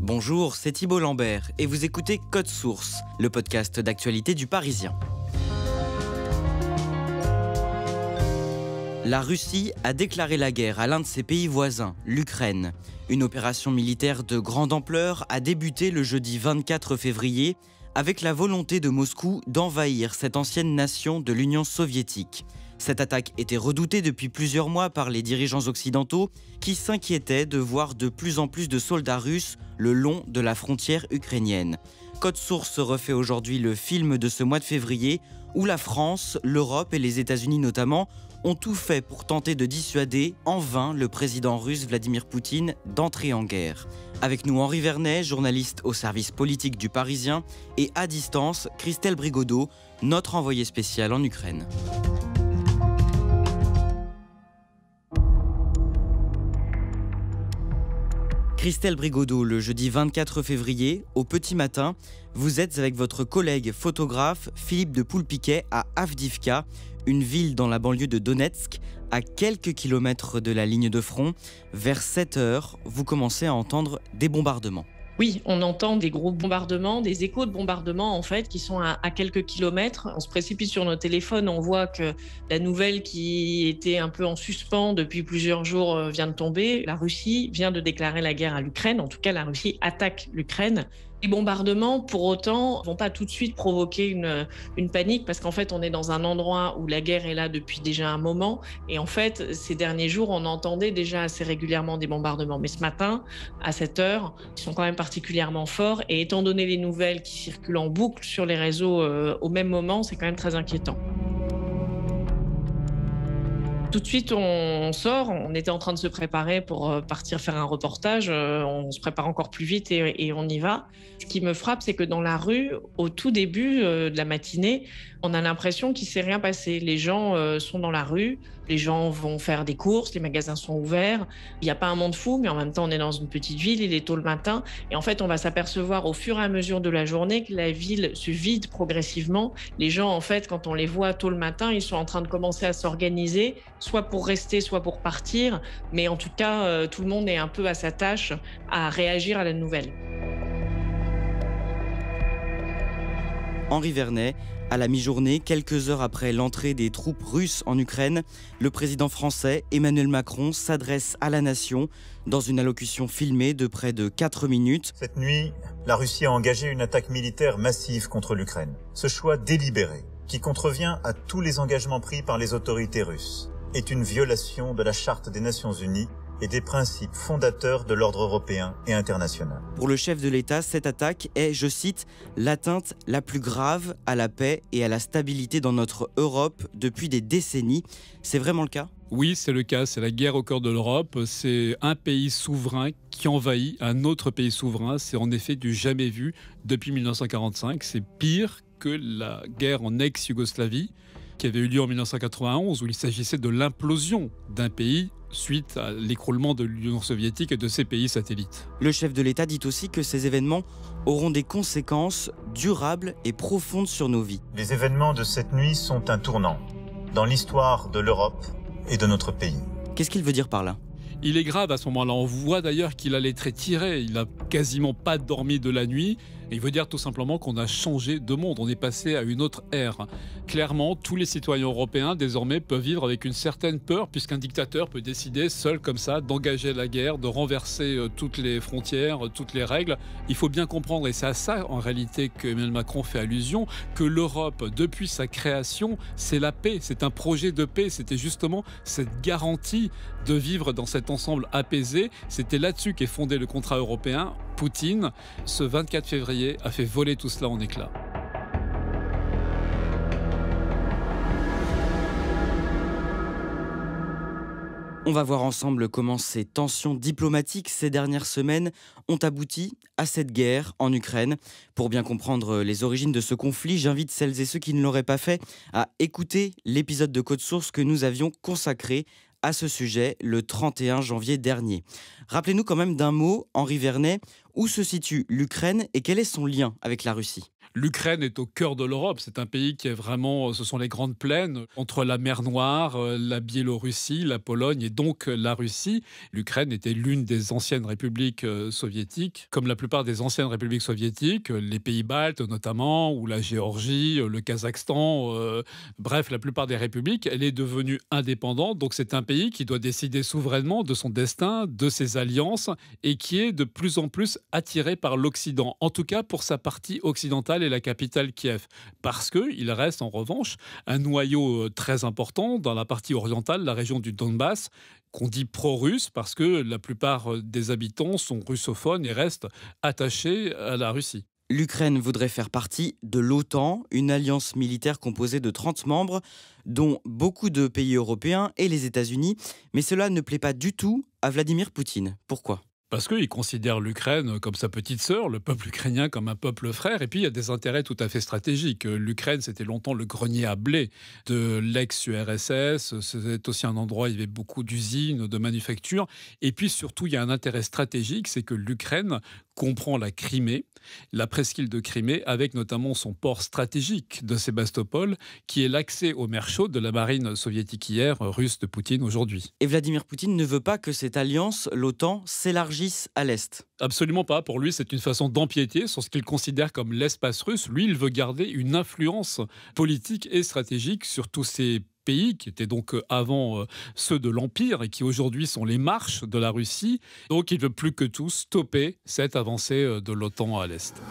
Bonjour, c'est Thibault Lambert et vous écoutez Code Source, le podcast d'actualité du Parisien. La Russie a déclaré la guerre à l'un de ses pays voisins, l'Ukraine. Une opération militaire de grande ampleur a débuté le jeudi 24 février avec la volonté de Moscou d'envahir cette ancienne nation de l'Union soviétique. Cette attaque était redoutée depuis plusieurs mois par les dirigeants occidentaux qui s'inquiétaient de voir de plus en plus de soldats russes le long de la frontière ukrainienne. Code Source refait aujourd'hui le film de ce mois de février où la France, l'Europe et les États-Unis notamment ont tout fait pour tenter de dissuader en vain le président russe Vladimir Poutine d'entrer en guerre. Avec nous Henri Vernet, journaliste au service politique du Parisien, et à distance, Christelle Brigodeau, notre envoyée spéciale en Ukraine. Christelle Brigodeau, le jeudi 24 février, au petit matin, vous êtes avec votre collègue photographe Philippe de Poulpiquet à Avdiivka, une ville dans la banlieue de Donetsk, à quelques kilomètres de la ligne de front. Vers 7 heures, vous commencez à entendre des bombardements. Oui, on entend des gros bombardements, des échos de bombardements en fait, qui sont à quelques kilomètres. On se précipite sur nos téléphones, on voit que la nouvelle qui était un peu en suspens depuis plusieurs jours vient de tomber. La Russie vient de déclarer la guerre à l'Ukraine, en tout cas la Russie attaque l'Ukraine. Les bombardements, pour autant, vont pas tout de suite provoquer une panique parce qu'en fait, on est dans un endroit où la guerre est là depuis déjà un moment. Et en fait, ces derniers jours, on entendait déjà assez régulièrement des bombardements. Mais ce matin, à 7 heures, ils sont quand même particulièrement forts. Et étant donné les nouvelles qui circulent en boucle sur les réseaux au même moment, c'est quand même très inquiétant. Tout de suite, on sort. On était en train de se préparer pour partir faire un reportage. On se prépare encore plus vite et on y va. Ce qui me frappe, c'est que dans la rue, au tout début de la matinée, on a l'impression qu'il ne s'est rien passé. Les gens sont dans la rue, les gens vont faire des courses, les magasins sont ouverts. Il n'y a pas un monde fou, mais en même temps, on est dans une petite ville, il est tôt le matin. Et en fait, on va s'apercevoir au fur et à mesure de la journée que la ville se vide progressivement. Les gens, en fait, quand on les voit tôt le matin, ils sont en train de commencer à s'organiser, soit pour rester, soit pour partir. Mais en tout cas, tout le monde est un peu à sa tâche à réagir à la nouvelle. Henri Vernet, à la mi-journée, quelques heures après l'entrée des troupes russes en Ukraine, le président français Emmanuel Macron s'adresse à la nation dans une allocution filmée de près de 4 minutes. Cette nuit, la Russie a engagé une attaque militaire massive contre l'Ukraine. Ce choix délibéré, qui contrevient à tous les engagements pris par les autorités russes, est une violation de la Charte des Nations Unies et des principes fondateurs de l'ordre européen et international. Pour le chef de l'État, cette attaque est, je cite, « l'atteinte la plus grave à la paix et à la stabilité dans notre Europe depuis des décennies ». C'est vraiment le cas ? Oui, c'est le cas. C'est la guerre au cœur de l'Europe. C'est un pays souverain qui envahit un autre pays souverain. C'est en effet du jamais vu depuis 1945. C'est pire que la guerre en ex-Yougoslavie qui avait eu lieu en 1991, où il s'agissait de l'implosion d'un pays suite à l'écroulement de l'Union soviétique et de ses pays satellites. Le chef de l'État dit aussi que ces événements auront des conséquences durables et profondes sur nos vies. Les événements de cette nuit sont un tournant dans l'histoire de l'Europe et de notre pays. Qu'est-ce qu'il veut dire par là ? Il est grave à ce moment-là. On voit d'ailleurs qu'il a les traits tirés. Il n'a quasiment pas dormi de la nuit. Et il veut dire tout simplement qu'on a changé de monde. On est passé à une autre ère. Clairement, tous les citoyens européens désormais peuvent vivre avec une certaine peur puisqu'un dictateur peut décider seul comme ça d'engager la guerre, de renverser toutes les frontières, toutes les règles. Il faut bien comprendre, et c'est à ça en réalité qu'Emmanuel Macron fait allusion, que l'Europe, depuis sa création, c'est la paix. C'est un projet de paix. C'était justement cette garantie de vivre dans cet ensemble apaisé. C'était là-dessus qu'est fondé le contrat européen. Poutine, ce 24 février, a fait voler tout cela en éclats. On va voir ensemble comment ces tensions diplomatiques ces dernières semaines ont abouti à cette guerre en Ukraine. Pour bien comprendre les origines de ce conflit, j'invite celles et ceux qui ne l'auraient pas fait à écouter l'épisode de Code Source que nous avions consacré à ce sujet le 31 janvier dernier. Rappelez-nous quand même d'un mot, Henri Vernet, où se situe l'Ukraine et quel est son lien avec la Russie? L'Ukraine est au cœur de l'Europe. C'est un pays qui est vraiment, ce sont les grandes plaines entre la mer Noire, la Biélorussie, la Pologne et donc la Russie. L'Ukraine était l'une des anciennes républiques soviétiques, comme la plupart des anciennes républiques soviétiques, les pays baltes notamment, ou la Géorgie, le Kazakhstan, bref, la plupart des républiques. Elle est devenue indépendante, donc c'est un pays qui doit décider souverainement de son destin, de ses alliances, et qui est de plus en plus attiré par l'Occident, en tout cas pour sa partie occidentale et la capitale Kiev, parce qu'il reste en revanche un noyau très important dans la partie orientale, la région du Donbass, qu'on dit pro-russe parce que la plupart des habitants sont russophones et restent attachés à la Russie. L'Ukraine voudrait faire partie de l'OTAN, une alliance militaire composée de 30 membres, dont beaucoup de pays européens et les États-Unis. Mais cela ne plaît pas du tout à Vladimir Poutine. Pourquoi ? Parce qu'il considère l'Ukraine comme sa petite sœur, le peuple ukrainien comme un peuple frère, et puis il y a des intérêts tout à fait stratégiques. L'Ukraine, c'était longtemps le grenier à blé de l'ex-URSS, c'est aussi un endroit où il y avait beaucoup d'usines, de manufactures, et puis surtout, il y a un intérêt stratégique, c'est que l'Ukraine comprend la Crimée, la presqu'île de Crimée, avec notamment son port stratégique de Sébastopol, qui est l'accès aux mers chaudes de la marine soviétique hier, russe de Poutine aujourd'hui. Et Vladimir Poutine ne veut pas que cette alliance, l'OTAN, s'élargisse à l'Est. Absolument pas. Pour lui, c'est une façon d'empiéter sur ce qu'il considère comme l'espace russe. Lui, il veut garder une influence politique et stratégique sur tous ces pays qui étaient donc avant ceux de l'Empire et qui aujourd'hui sont les marches de la Russie. Donc il veut plus que tout stopper cette avancée de l'OTAN à l'Est.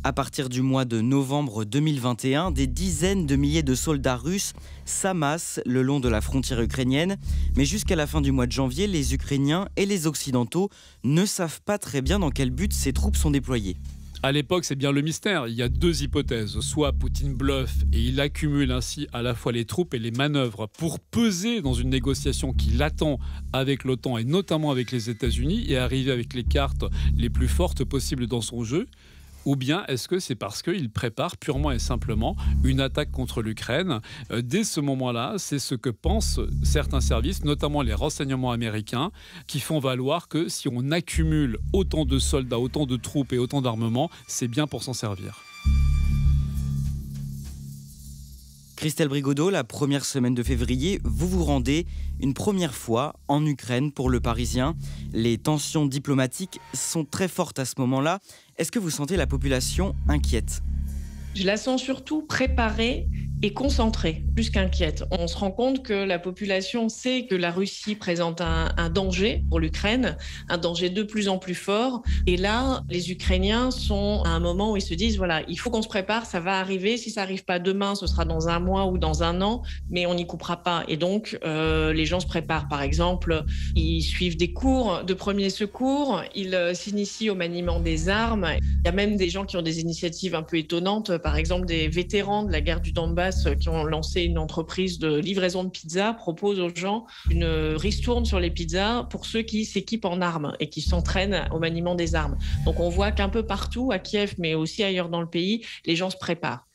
À partir du mois de novembre 2021, des dizaines de milliers de soldats russes s'amassent le long de la frontière ukrainienne. Mais jusqu'à la fin du mois de janvier, les Ukrainiens et les Occidentaux ne savent pas très bien dans quel but ces troupes sont déployées. À l'époque, c'est bien le mystère. Il y a deux hypothèses. Soit Poutine bluffe et il accumule ainsi à la fois les troupes et les manœuvres pour peser dans une négociation qui l'attend avec l'OTAN et notamment avec les États-Unis et arriver avec les cartes les plus fortes possibles dans son jeu. Ou bien est-ce que c'est parce qu'il prépare purement et simplement une attaque contre l'Ukraine ? Dès ce moment-là, c'est ce que pensent certains services, notamment les renseignements américains, qui font valoir que si on accumule autant de soldats, autant de troupes et autant d'armements, c'est bien pour s'en servir. Christelle Brigodeau, la première semaine de février, vous vous rendez une première fois en Ukraine pour Le Parisien. Les tensions diplomatiques sont très fortes à ce moment-là. Est-ce que vous sentez la population inquiète ? Je la sens surtout préparée et concentrée, plus qu'inquiète. On se rend compte que la population sait que la Russie présente un danger pour l'Ukraine, un danger de plus en plus fort. Et là, les Ukrainiens sont à un moment où ils se disent, voilà, il faut qu'on se prépare, ça va arriver. Si ça n'arrive pas demain, ce sera dans un mois ou dans un an, mais on n'y coupera pas. Et donc, les gens se préparent. Par exemple, ils suivent des cours de premiers secours, ils s'initient au maniement des armes. Il y a même des gens qui ont des initiatives un peu étonnantes, par exemple des vétérans de la guerre du Donbass qui ont lancé une entreprise de livraison de pizzas, proposent aux gens une ristourne sur les pizzas pour ceux qui s'équipent en armes et qui s'entraînent au maniement des armes. Donc on voit qu'un peu partout, à Kiev, mais aussi ailleurs dans le pays, les gens se préparent.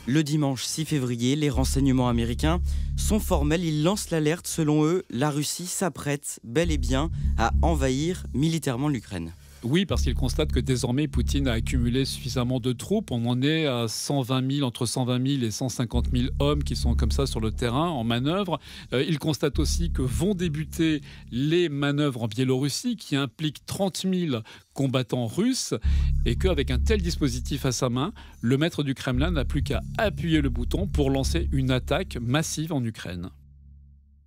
Le dimanche 6 février, les renseignements américains sont formels. Ils lancent l'alerte. Selon eux, la Russie s'apprête bel et bien à envahir militairement l'Ukraine. Oui, parce qu'il constate que désormais, Poutine a accumulé suffisamment de troupes. On en est à 120 000, entre 120 000 et 150 000 hommes qui sont comme ça sur le terrain, en manœuvre. Il constate aussi que vont débuter les manœuvres en Biélorussie, qui impliquent 30 000 combattants russes, et qu'avec un tel dispositif à sa main, le maître du Kremlin n'a plus qu'à appuyer le bouton pour lancer une attaque massive en Ukraine.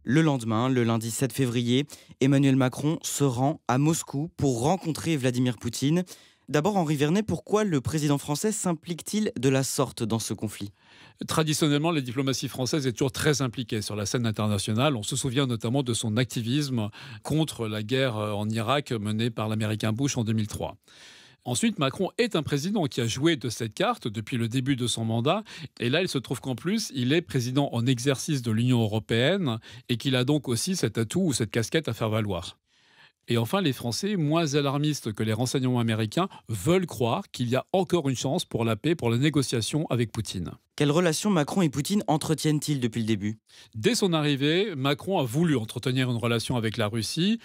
Le lendemain, le lundi 7 février, Emmanuel Macron se rend à Moscou pour rencontrer Vladimir Poutine. D'abord, Henri Vernet, pourquoi le président français s'implique-t-il de la sorte dans ce conflit ? Traditionnellement, la diplomatie française est toujours très impliquée sur la scène internationale. On se souvient notamment de son activisme contre la guerre en Irak menée par l'Américain Bush en 2003. Ensuite, Macron est un président qui a joué de cette carte depuis le début de son mandat. Et là, il se trouve qu'en plus, il est président en exercice de l'Union européenne et qu'il a donc aussi cet atout ou cette casquette à faire valoir. Et enfin, les Français, moins alarmistes que les renseignements américains, veulent croire qu'il y a encore une chance pour la paix, pour la négociation avec Poutine. Quelles relations Macron et Poutine entretiennent-ils depuis le début? Dès son arrivée, Macron a voulu entretenir une relation avec la Russie,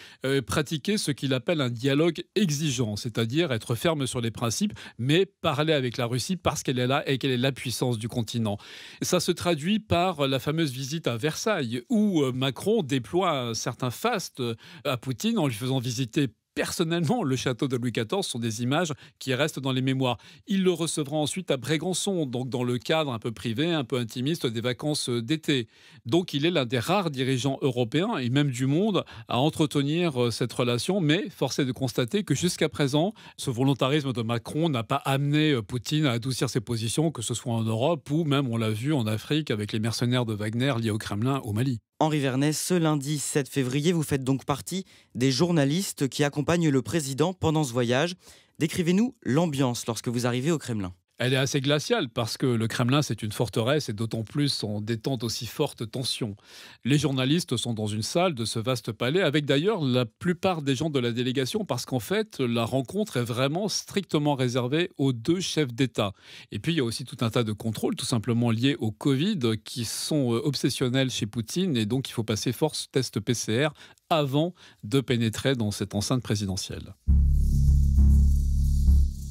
pratiquer ce qu'il appelle un dialogue exigeant, c'est-à-dire être ferme sur les principes, mais parler avec la Russie parce qu'elle est là et qu'elle est la puissance du continent. Ça se traduit par la fameuse visite à Versailles, où Macron déploie un certain faste à Poutine en lui faisant visiter personnellement le château de Louis XIV. Sont des images qui restent dans les mémoires. Il le recevra ensuite à Brégançon, donc dans le cadre un peu privé, un peu intimiste des vacances d'été. Donc il est l'un des rares dirigeants européens et même du monde à entretenir cette relation, mais force est de constater que jusqu'à présent, ce volontarisme de Macron n'a pas amené Poutine à adoucir ses positions, que ce soit en Europe ou même, on l'a vu, en Afrique avec les mercenaires de Wagner liés au Kremlin au Mali. Henri Vernet, ce lundi 7 février, vous faites donc partie des journalistes qui accompagnent le président pendant ce voyage. Décrivez-nous l'ambiance lorsque vous arrivez au Kremlin. Elle est assez glaciale parce que le Kremlin, c'est une forteresse et d'autant plus en des temps d'aussi forte tension. Les journalistes sont dans une salle de ce vaste palais avec d'ailleurs la plupart des gens de la délégation parce qu'en fait, la rencontre est vraiment strictement réservée aux deux chefs d'État. Et puis, il y a aussi tout un tas de contrôles tout simplement liés au Covid qui sont obsessionnels chez Poutine et donc il faut passer force test PCR avant de pénétrer dans cette enceinte présidentielle.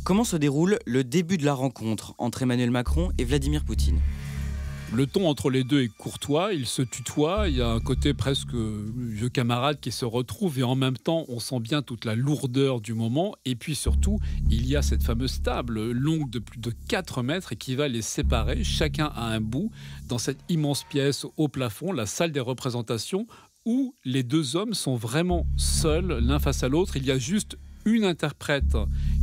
Comment se déroule le début de la rencontre entre Emmanuel Macron et Vladimir Poutine? Le ton entre les deux est courtois, ils se tutoient, il y a un côté presque vieux camarade qui se retrouve et en même temps on sent bien toute la lourdeur du moment et puis surtout il y a cette fameuse table longue de plus de 4 mètres et qui va les séparer, chacun à un bout, dans cette immense pièce au plafond, la salle des représentations où les deux hommes sont vraiment seuls l'un face à l'autre, il y a juste une interprète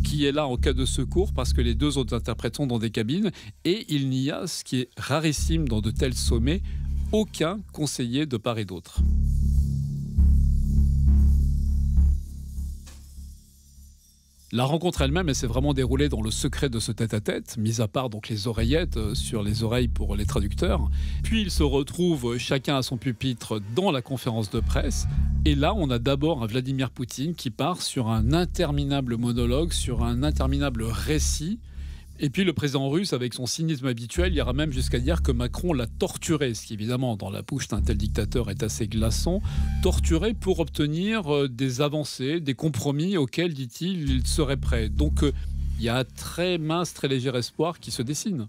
qui est là en cas de secours parce que les deux autres interprètes sont dans des cabines et il n'y a, ce qui est rarissime dans de tels sommets, aucun conseiller de part et d'autre. La rencontre elle-même, elle s'est vraiment déroulée dans le secret de ce tête-à-tête, mis à part donc les oreillettes sur les oreilles pour les traducteurs. Puis ils se retrouvent chacun à son pupitre dans la conférence de presse. Et là, on a d'abord un Vladimir Poutine qui part sur un interminable monologue, sur un interminable récit. Et puis le président russe, avec son cynisme habituel, ira même jusqu'à dire que Macron l'a torturé, ce qui évidemment dans la bouche d'un tel dictateur est assez glaçant, torturé pour obtenir des avancées, des compromis auxquels, dit-il, il serait prêt. Donc il y a un très mince, très léger espoir qui se dessine.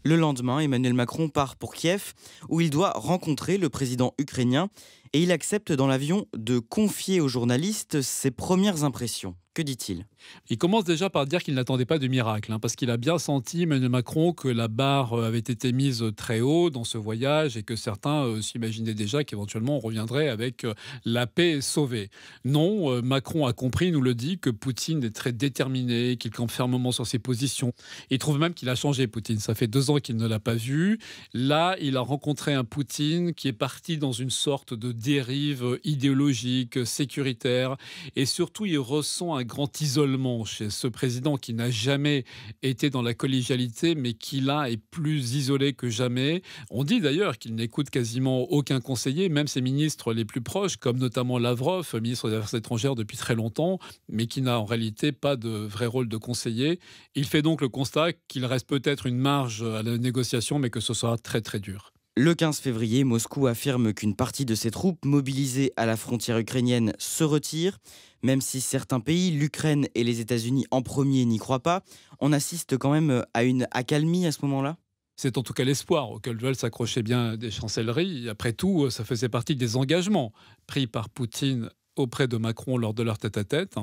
Le lendemain, Emmanuel Macron part pour Kiev, où il doit rencontrer le président ukrainien, et il accepte dans l'avion de confier aux journalistes ses premières impressions. Que dit-il? Il commence déjà par dire qu'il n'attendait pas de miracle, parce qu'il a bien senti, Emmanuel Macron, que la barre avait été mise très haut dans ce voyage et que certains s'imaginaient déjà qu'éventuellement on reviendrait avec la paix sauvée. Non, Macron a compris, nous le dit, que Poutine est très déterminé, qu'il campe fermement sur ses positions. Il trouve même qu'il a changé, Poutine. Ça fait 2 ans qu'il ne l'a pas vu. Là, il a rencontré un Poutine qui est parti dans une sorte de dérive idéologique, sécuritaire, et surtout il ressent un grand isolement chez ce président qui n'a jamais été dans la collégialité, mais qui là est plus isolé que jamais. On dit d'ailleurs qu'il n'écoute quasiment aucun conseiller, même ses ministres les plus proches, comme notamment Lavrov, ministre des Affaires étrangères depuis très longtemps, mais qui n'a en réalité pas de vrai rôle de conseiller. Il fait donc le constat qu'il reste peut-être une marge à la négociation, mais que ce sera très très dur. Le 15 février, Moscou affirme qu'une partie de ses troupes mobilisées à la frontière ukrainienne se retire. Même si certains pays, l'Ukraine et les États-Unis en premier, n'y croient pas, on assiste quand même à une accalmie à ce moment-là? C'est en tout cas l'espoir auquel veulent s'accrocher bien des chancelleries. Après tout, ça faisait partie des engagements pris par Poutine auprès de Macron lors de leur tête-à-tête.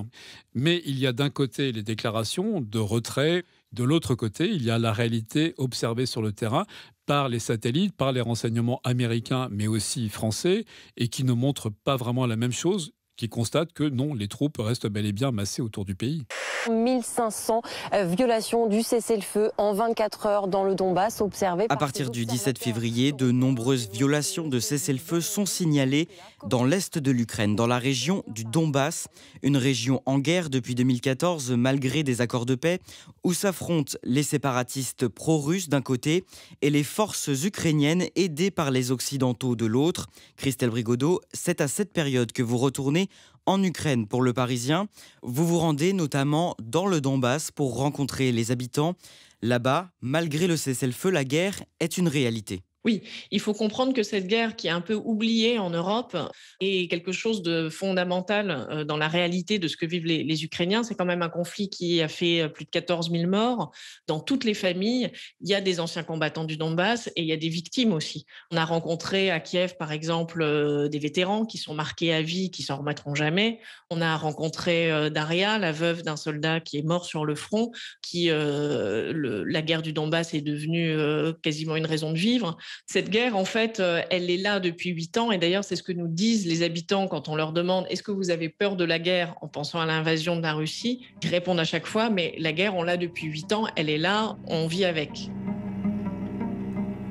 Mais il y a d'un côté les déclarations de retrait, de l'autre côté, il y a la réalité observée sur le terrain par les satellites, par les renseignements américains, mais aussi français, et qui ne montrent pas vraiment la même chose, qui constatent que non, les troupes restent bel et bien massées autour du pays. 1500 violations du cessez-le-feu en 24 heures dans le Donbass observées. À partir du 17 février, de nombreuses violations de cessez-le-feu sont signalées dans l'est de l'Ukraine, dans la région du Donbass, une région en guerre depuis 2014 malgré des accords de paix, où s'affrontent les séparatistes pro-russes d'un côté et les forces ukrainiennes aidées par les Occidentaux de l'autre. Christelle Brigodeau, c'est à cette période que vous retournez En Ukraine, pour Le Parisien, vous vous rendez notamment dans le Donbass pour rencontrer les habitants. Là-bas, malgré le cessez-le-feu, la guerre est une réalité. Oui, il faut comprendre que cette guerre qui est un peu oubliée en Europe est quelque chose de fondamental dans la réalité de ce que vivent les Ukrainiens. C'est quand même un conflit qui a fait plus de 14 000 morts. Dans toutes les familles, il y a des anciens combattants du Donbass et il y a des victimes aussi. On a rencontré à Kiev, par exemple, des vétérans qui sont marqués à vie, qui s'en remettront jamais. On a rencontré Daria, la veuve d'un soldat qui est mort sur le front, la guerre du Donbass est devenue quasiment une raison de vivre. Cette guerre, en fait, elle est là depuis 8 ans. Et d'ailleurs, c'est ce que nous disent les habitants quand on leur demande « Est-ce que vous avez peur de la guerre ?» en pensant à l'invasion de la Russie. Ils répondent à chaque fois « Mais la guerre, on l'a depuis 8 ans, elle est là, on vit avec. »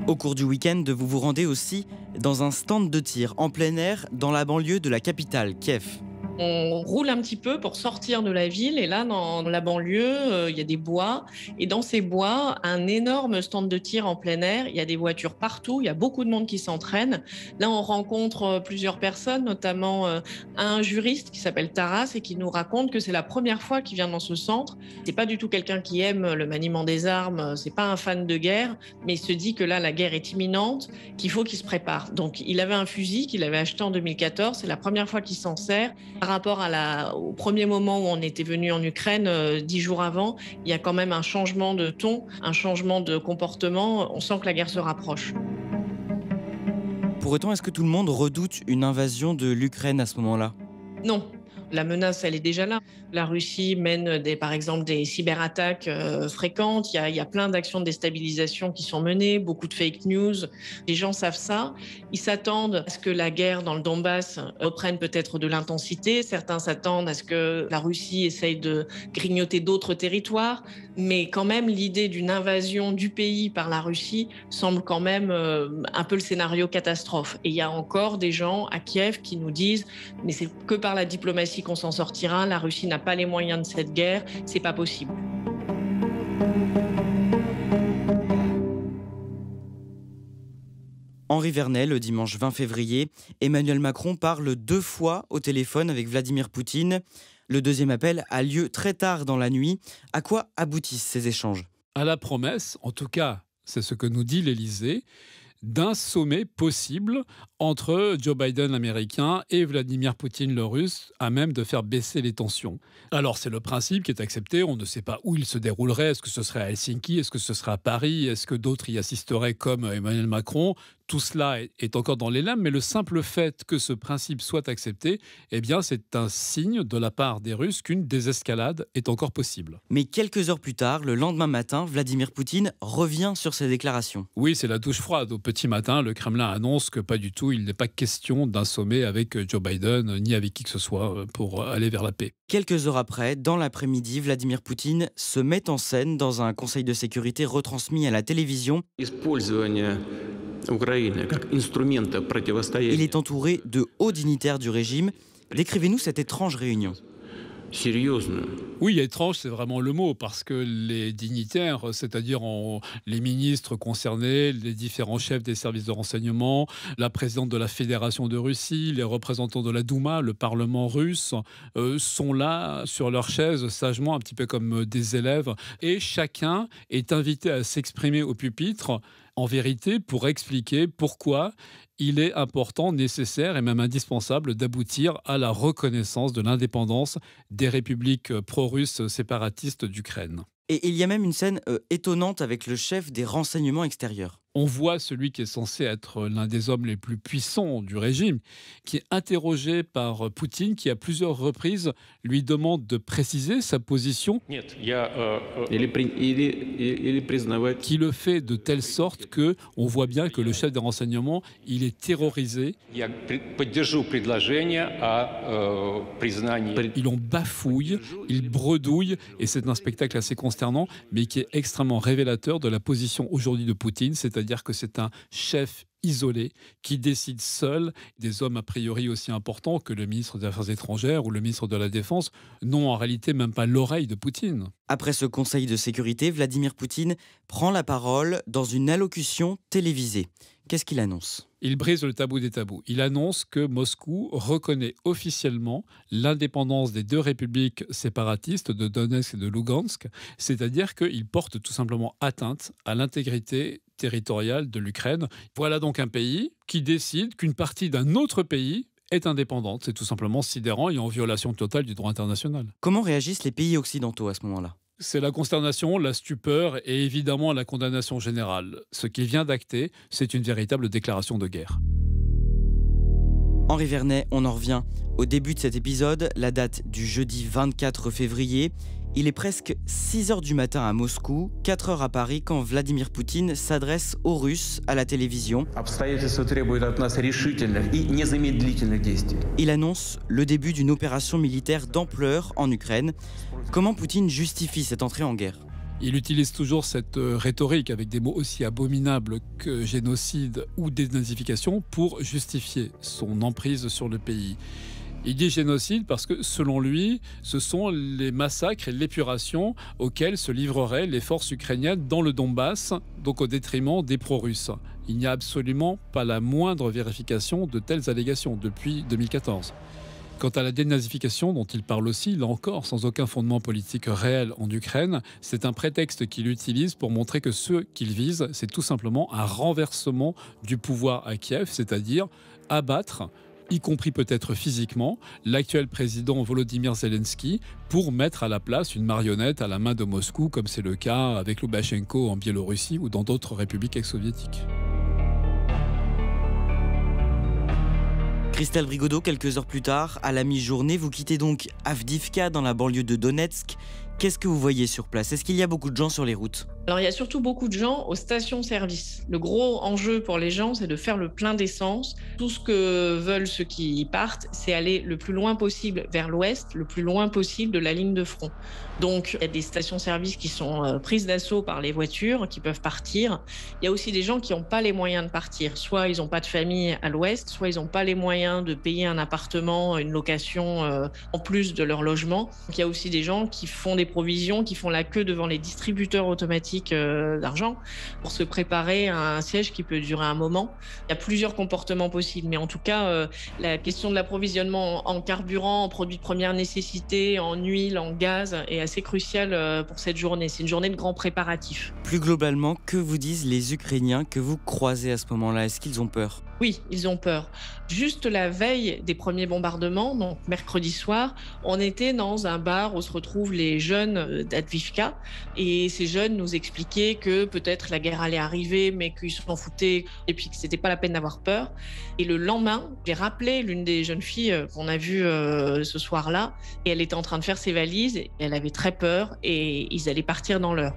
Au cours du week-end, vous vous rendez aussi dans un stand de tir en plein air dans la banlieue de la capitale, Kiev. On roule un petit peu pour sortir de la ville et là, dans la banlieue, il y a des bois. Et dans ces bois, un énorme stand de tir en plein air. Il y a des voitures partout, il y a beaucoup de monde qui s'entraîne. Là, on rencontre plusieurs personnes, notamment un juriste qui s'appelle Taras et qui nous raconte que c'est la première fois qu'il vient dans ce centre. C'est pas du tout quelqu'un qui aime le maniement des armes, c'est pas un fan de guerre, mais il se dit que là, la guerre est imminente, qu'il faut qu'il se prépare. Donc, il avait un fusil qu'il avait acheté en 2014. C'est la première fois qu'il s'en sert. Par rapport au premier moment où on était venu en Ukraine, 10 jours avant, il y a quand même un changement de ton, un changement de comportement. On sent que la guerre se rapproche. Pour autant, est-ce que tout le monde redoute une invasion de l'Ukraine à ce moment-là? Non. La menace, elle est déjà là. La Russie mène par exemple des cyberattaques fréquentes. Il y a plein d'actions de déstabilisation qui sont menées, beaucoup de fake news. Les gens savent ça. Ils s'attendent à ce que la guerre dans le Donbass reprenne peut-être de l'intensité. Certains s'attendent à ce que la Russie essaye de grignoter d'autres territoires. Mais quand même, l'idée d'une invasion du pays par la Russie semble quand même un peu le scénario catastrophe. Et il y a encore des gens à Kiev qui nous disent « mais c'est que par la diplomatie qu'on s'en sortira, la Russie n'a pas les moyens de cette guerre, c'est pas possible. » Henri Vernet, le dimanche 20 février, Emmanuel Macron parle 2 fois au téléphone avec Vladimir Poutine. Le deuxième appel a lieu très tard dans la nuit. À quoi aboutissent ces échanges? À la promesse, en tout cas, c'est ce que nous dit l'Élysée, d'un sommet possible entre Joe Biden l'Américain et Vladimir Poutine le Russe, à même de faire baisser les tensions. Alors c'est le principe qui est accepté, on ne sait pas où il se déroulerait, est-ce que ce serait à Helsinki, est-ce que ce serait à Paris, est-ce que d'autres y assisteraient comme Emmanuel Macron? Tout cela est encore dans les limbes, mais le simple fait que ce principe soit accepté, eh bien c'est un signe de la part des Russes qu'une désescalade est encore possible. Mais quelques heures plus tard, le lendemain matin, Vladimir Poutine revient sur ses déclarations. Oui, c'est la douche froide. Au petit matin, le Kremlin annonce que pas du tout, il n'est pas question d'un sommet avec Joe Biden, ni avec qui que ce soit, pour aller vers la paix. Quelques heures après, dans l'après-midi, Vladimir Poutine se met en scène dans un conseil de sécurité retransmis à la télévision. Il est entouré de hauts dignitaires du régime. Décrivez-nous cette étrange réunion. Oui, étrange, c'est vraiment le mot, parce que les dignitaires, c'est-à-dire les ministres concernés, les différents chefs des services de renseignement, la présidente de la Fédération de Russie, les représentants de la Douma, le Parlement russe, sont là sur leur chaise, sagement, un petit peu comme des élèves, et chacun est invité à s'exprimer au pupitre, en vérité, pour expliquer pourquoi il est important, nécessaire et même indispensable d'aboutir à la reconnaissance de l'indépendance des républiques pro-russes séparatistes d'Ukraine. Et il y a même une scène étonnante avec le chef des renseignements extérieurs. On voit celui qui est censé être l'un des hommes les plus puissants du régime, qui est interrogé par Poutine, qui à plusieurs reprises lui demande de préciser sa position, qui le fait de telle sorte que on voit bien que le chef des renseignements, il est terrorisé. Il en bafouille, il bredouille, et c'est un spectacle assez consternant, mais qui est extrêmement révélateur de la position aujourd'hui de Poutine, c'est-à-dire que c'est un chef isolés qui décident seuls. Des hommes a priori aussi importants que le ministre des Affaires étrangères ou le ministre de la Défense n'ont en réalité même pas l'oreille de Poutine. Après ce Conseil de sécurité, Vladimir Poutine prend la parole dans une allocution télévisée. Qu'est-ce qu'il annonce ? Il brise le tabou des tabous. Il annonce que Moscou reconnaît officiellement l'indépendance des deux républiques séparatistes de Donetsk et de Lugansk, c'est-à-dire qu'il porte tout simplement atteinte à l'intégrité territoriale de l'Ukraine. Voilà donc un pays qui décide qu'une partie d'un autre pays est indépendante. C'est tout simplement sidérant et en violation totale du droit international. Comment réagissent les pays occidentaux à ce moment-là ? C'est la consternation, la stupeur et évidemment la condamnation générale. Ce qu'il vient d'acter, c'est une véritable déclaration de guerre. Henri Vernet, on en revient au début de cet épisode, la date du jeudi 24 février. Il est presque 6 h du matin à Moscou, 4 h à Paris, quand Vladimir Poutine s'adresse aux Russes à la télévision. Il annonce le début d'une opération militaire d'ampleur en Ukraine. Comment Poutine justifie cette entrée en guerre ? Il utilise toujours cette rhétorique avec des mots aussi abominables que génocide ou dénazification pour justifier son emprise sur le pays. Il dit génocide parce que, selon lui, ce sont les massacres et l'épuration auxquels se livreraient les forces ukrainiennes dans le Donbass, donc au détriment des pro-russes. Il n'y a absolument pas la moindre vérification de telles allégations depuis 2014. Quant à la dénazification, dont il parle aussi, là encore, sans aucun fondement politique réel en Ukraine, c'est un prétexte qu'il utilise pour montrer que ce qu'il vise, c'est tout simplement un renversement du pouvoir à Kiev, c'est-à-dire abattre, y compris peut-être physiquement, l'actuel président Volodymyr Zelensky pour mettre à la place une marionnette à la main de Moscou, comme c'est le cas avec Loubachenko en Biélorussie ou dans d'autres républiques ex-soviétiques. Christelle Brigodeau, quelques heures plus tard, à la mi-journée, vous quittez donc Avdiivka dans la banlieue de Donetsk. Qu'est-ce que vous voyez sur place ? Est-ce qu'il y a beaucoup de gens sur les routes ? Alors, il y a surtout beaucoup de gens aux stations-service. Le gros enjeu pour les gens, c'est de faire le plein d'essence. Tout ce que veulent ceux qui partent, c'est aller le plus loin possible vers l'ouest, le plus loin possible de la ligne de front. Donc, il y a des stations-service qui sont prises d'assaut par les voitures, qui peuvent partir. Il y a aussi des gens qui n'ont pas les moyens de partir. Soit ils n'ont pas de famille à l'ouest, soit ils n'ont pas les moyens de payer un appartement, une location en plus de leur logement. Donc, il y a aussi des gens qui font des provisions, qui font la queue devant les distributeurs automatiques d'argent pour se préparer à un siège qui peut durer un moment. Il y a plusieurs comportements possibles, mais en tout cas, la question de l'approvisionnement en carburant, en produits de première nécessité, en huile, en gaz est assez cruciale pour cette journée. C'est une journée de grands préparatifs. Plus globalement, que vous disent les Ukrainiens que vous croisez à ce moment-là ? Est-ce qu'ils ont peur ? Oui, ils ont peur. Juste la veille des premiers bombardements, donc mercredi soir, on était dans un bar où se retrouvent les jeunes d'Avdiivka et ces jeunes nous expliquaient que peut-être la guerre allait arriver mais qu'ils s'en foutaient et puis que c'était pas la peine d'avoir peur. Et le lendemain, j'ai rappelé l'une des jeunes filles qu'on a vues ce soir-là et elle était en train de faire ses valises et elle avait très peur et ils allaient partir dans l'heure.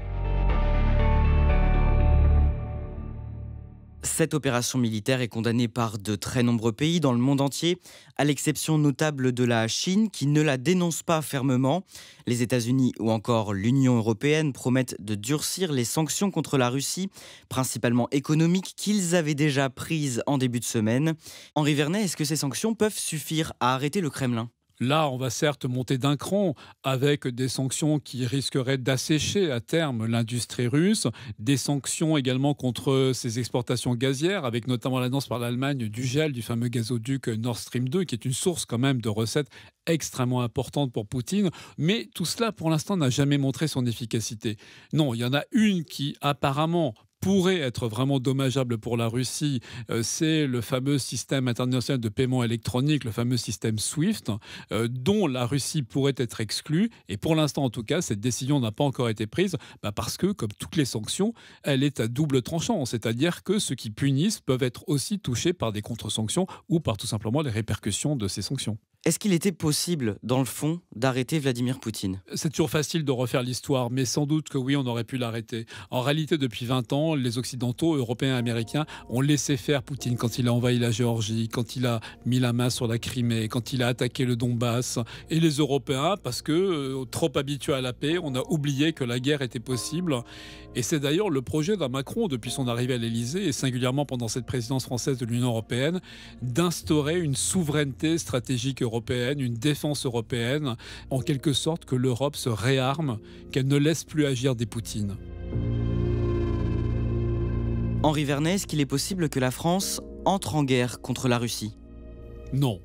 Cette opération militaire est condamnée par de très nombreux pays dans le monde entier, à l'exception notable de la Chine qui ne la dénonce pas fermement. Les États-Unis ou encore l'Union européenne promettent de durcir les sanctions contre la Russie, principalement économiques, qu'ils avaient déjà prises en début de semaine. Henri Vernet, est-ce que ces sanctions peuvent suffire à arrêter le Kremlin ? Là, on va certes monter d'un cran avec des sanctions qui risqueraient d'assécher à terme l'industrie russe, des sanctions également contre ses exportations gazières, avec notamment l'annonce par l'Allemagne du gel du fameux gazoduc Nord Stream 2, qui est une source quand même de recettes extrêmement importante pour Poutine. Mais tout cela, pour l'instant, n'a jamais montré son efficacité. Non, il y en a une qui apparemment pourrait être vraiment dommageable pour la Russie, c'est le fameux système international de paiement électronique, le fameux système SWIFT, dont la Russie pourrait être exclue. Et pour l'instant, en tout cas, cette décision n'a pas encore été prise parce que, comme toutes les sanctions, elle est à double tranchant. C'est-à-dire que ceux qui punissent peuvent être aussi touchés par des contre-sanctions ou par tout simplement les répercussions de ces sanctions. Est-ce qu'il était possible, dans le fond, d'arrêter Vladimir Poutine? C'est toujours facile de refaire l'histoire, mais sans doute que oui, on aurait pu l'arrêter. En réalité, depuis 20 ans, les Occidentaux, Européens et Américains ont laissé faire Poutine quand il a envahi la Géorgie, quand il a mis la main sur la Crimée, quand il a attaqué le Donbass. Et les Européens, parce que trop habitués à la paix, on a oublié que la guerre était possible. Et c'est d'ailleurs le projet d'un Macron, depuis son arrivée à l'Élysée, et singulièrement pendant cette présidence française de l'Union européenne, d'instaurer une souveraineté stratégique européenne, une défense européenne, en quelque sorte que l'Europe se réarme, qu'elle ne laisse plus agir des Poutines. Henri Vernet, est-ce qu'il est possible que la France entre en guerre contre la Russie? Non.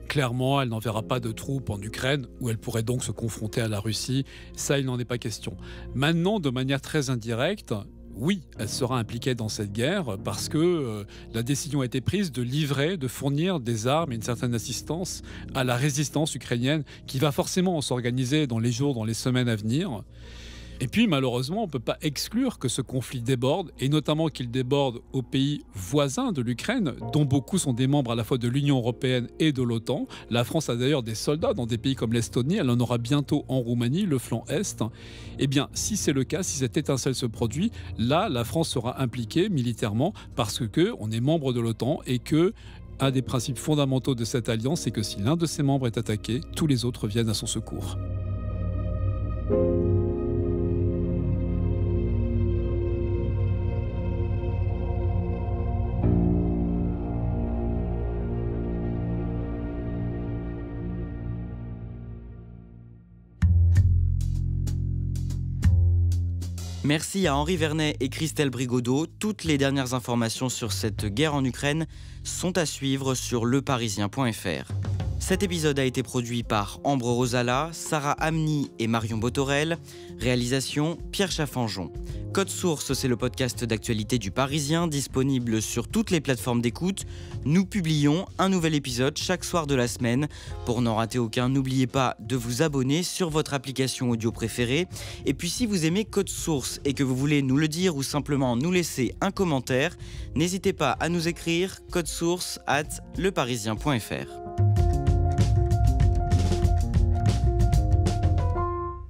Clairement, elle n'enverra pas de troupes en Ukraine, où elle pourrait donc se confronter à la Russie. Ça, il n'en est pas question. Maintenant, de manière très indirecte, oui, elle sera impliquée dans cette guerre parce que la décision a été prise de livrer, de fournir des armes et une certaine assistance à la résistance ukrainienne qui va forcément s'organiser dans les jours, dans les semaines à venir. Et puis malheureusement, on ne peut pas exclure que ce conflit déborde, et notamment qu'il déborde aux pays voisins de l'Ukraine, dont beaucoup sont des membres à la fois de l'Union européenne et de l'OTAN. La France a d'ailleurs des soldats dans des pays comme l'Estonie, elle en aura bientôt en Roumanie, le flanc Est. Eh bien, si c'est le cas, si cette étincelle se produit, là, la France sera impliquée militairement parce qu'on est membre de l'OTAN et que un des principes fondamentaux de cette alliance, c'est que si l'un de ses membres est attaqué, tous les autres viennent à son secours. Merci à Henri Vernet et Christelle Brigodeau. Toutes les dernières informations sur cette guerre en Ukraine sont à suivre sur leparisien.fr. Cet épisode a été produit par Ambre Rosala, Sarah Amni et Marion Botorel. Réalisation Pierre Chaffanjon. Code Source, c'est le podcast d'actualité du Parisien, disponible sur toutes les plateformes d'écoute. Nous publions un nouvel épisode chaque soir de la semaine. Pour n'en rater aucun, n'oubliez pas de vous abonner sur votre application audio préférée. Et puis si vous aimez Code Source et que vous voulez nous le dire ou simplement nous laisser un commentaire, n'hésitez pas à nous écrire codesource@leparisien.fr.